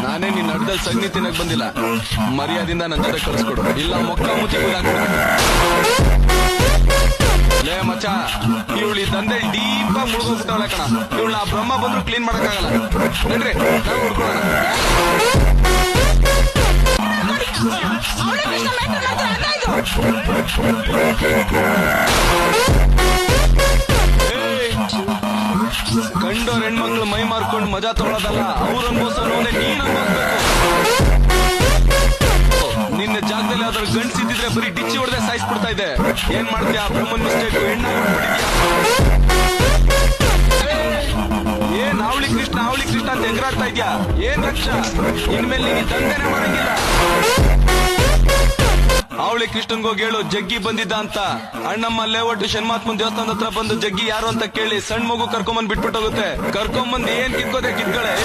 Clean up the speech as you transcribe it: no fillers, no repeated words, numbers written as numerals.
ನಾನೇ ನಿನ್ನ ಅಡ್ಡದಲ್ಲಿ ಸಗಣಿ ತಿನ್ನಕ್ ಬಂದಿಲ್ಲ. ಮರ್ಯಾದಿಂದ ನನ್ನ ಜೊತೆ ಕಳ್ಸ್ಕೊಡು, ಇಲ್ಲ ಮೊಕ್ಕ ಮುಚ್ಚಿ ಲೇ ಮಚ್ಚ, ಇವಳು ಈ ದಂಧೆ ಡೀಪ್ ಆಗಿ ಮುಳುಗೋಗ್ಬಿಟ್ಟವಳೆ ಕಣ. ಇವಳನ್ನ ಬ್ರಹ್ಮ ಬಂದ್ರು ಕ್ಲೀನ್ ಮಾಡಕ್ಕಾಗಲ್ಲ. ನಡ್ರಿ ನಾವು ಹುಡ್ಕೊಳ್ಳೋಣ. ಕಂಡೋರ್ ಹೆಣ್ಮಕ್ಳು ಮೈ ಮಾರ್ಕೊಂಡು ಮಜಾ ತಗೊಳ್ಳೋದಲ್ಲ, ಅವ್ರ ಅನ್ಭವಿಸೋನೇ ನೀನ್ ಅನ್ಭವಿಸ್ಬೇಕು. ನಿನ್ನ ಜಾಗದಲ್ಲಿ ಯಾವ್ದಾದ್ರು ಗಂಡ್ಸಿದ್ರೆ ಬರೀ ಡಿಚ್ಚಿ ಹೊಡೆದೇ ಸಾಯಿಸ್ಬಿಡ್ತಾ ಇದೆ. ಏನ್ ಮಾಡ್ತೀಯಾ? ಬ್ರಹ್ಮನ್ ಮಿಸ್ಟೇಕ್ ಏನ್ ಅವಳಿ ಕೃಷ್ಣ ಅಂತ ಎಗರಾಡ್ತಾ ಇದ್ಯಾ? ಏನ್ ರಕ್ಷ, ಇನ್ಮೇಲೆ ನೀನು ದಂಧೆನೆ ಮಾಡಂಗಿಲ್ಲ. ಅವಳಿ ಕೃಷ್ಣನ್ಗೋಗಿ ಹೇಳು ಜಗ್ಗಿ ಬಂದಿದ್ದ ಅಂತ. ಅಣ್ಣಮ್ಮ ಲೇಔಟ್ ಶನ್ಮಾತ್ಮನ್ ದೇವಸ್ಥಾನದ ಹತ್ರ ಬಂದು ಜಗ್ಗಿ ಯಾರು ಅಂತ ಕೇಳಿ ಸಣ್ಣ ಮಗು ಕರ್ಕೊಂಬಂದ್ ಬಿಟ್ಬಿಟ್ಟೋಗುತ್ತೆ. ಕರ್ಕೊಂಬಂದ್ ಏನ್ ಕಿತ್ಕೋದೆ ಕಿತ್ಕೊಳ್ಳೆ.